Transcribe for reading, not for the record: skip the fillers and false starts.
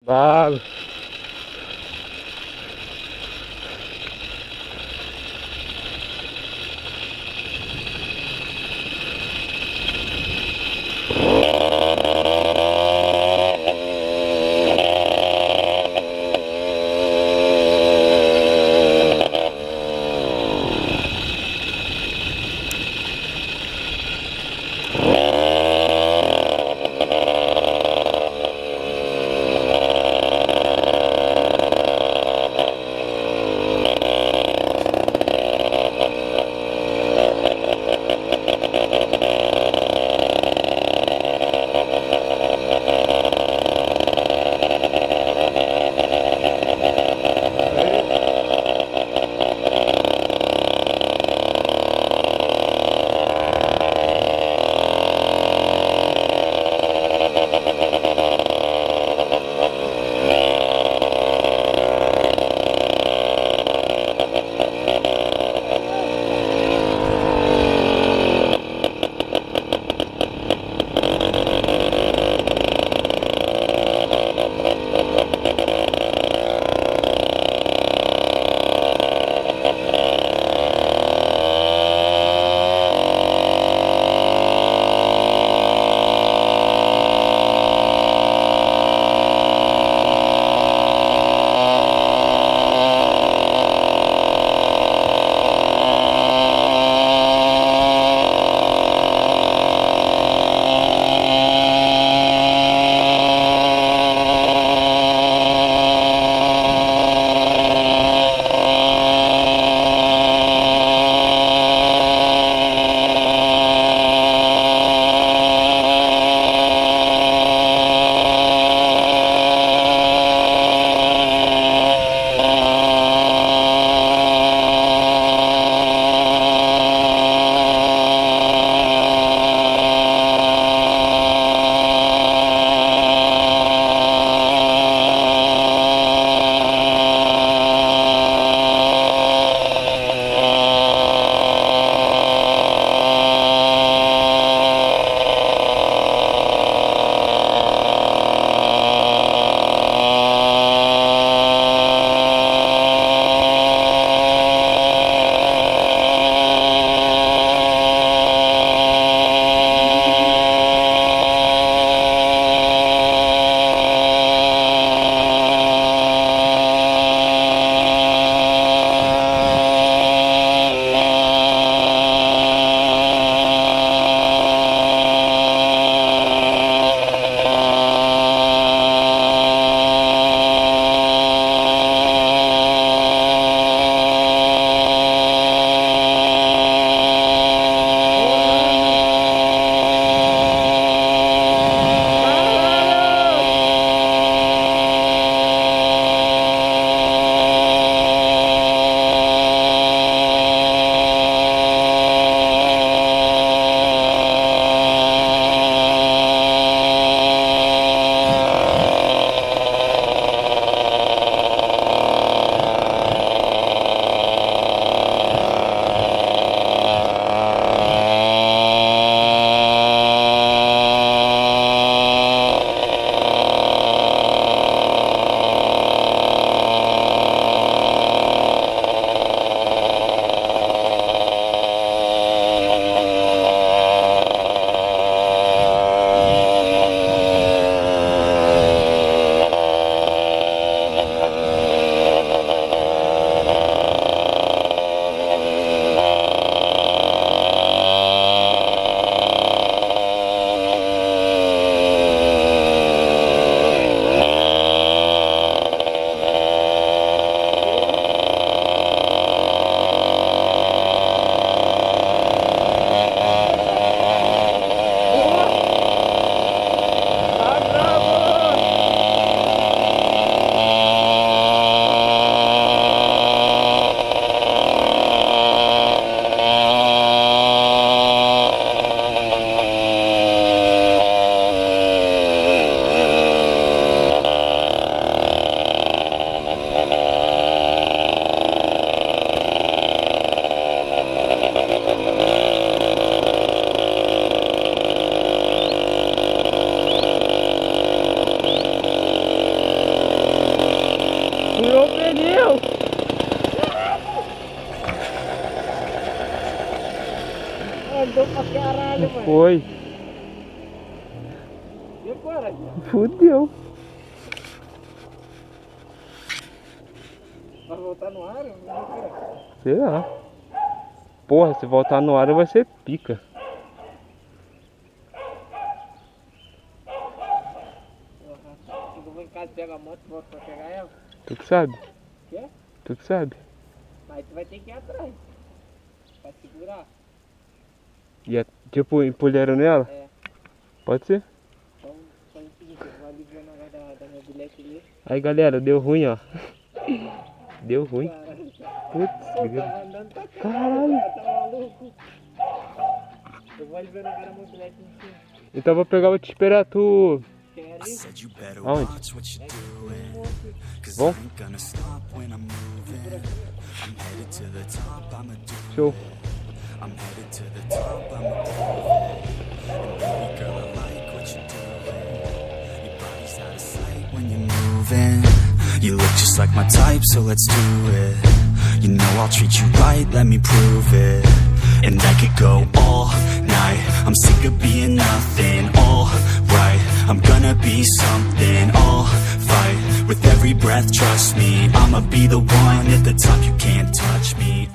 Vale. Furou o pneu! Andou pra caralho, mano. Foi. E agora? Fudeu. Vai voltar no ar? Sei lá. Porra, se voltar no ar vai ser pica. Eu vou em casa, pega a moto e volto pra pegar ela. Tu que sabe. Quê? Tu que sabe. Mas tu vai ter que ir atrás. Pra segurar. E é tipo empolharam nela? É. Pode ser. Então, faz o seguinte, eu vou aliviando agora da minha bilhete ali. Aí galera, deu ruim, ó. Deu ruim. Caralho. Putz, Pô, tava andando pra caralho. tá maluco. Eu vou aliviando agora meu bilhete em cima. Então vou pegar, vou te esperar tu. Quem é ali? Aonde? Bom? Show. I'm headed to the top, I'ma prove it. And baby girl, I like what you're doing. Your body's out of sight when you're moving. You look just like my type, so let's do it. You know I'll treat you right, let me prove it. And I could go all night, I'm sick of being nothing. All right, I'm gonna be something. I'll fight with every breath, trust me. I'ma be the one at the top, you can't touch me.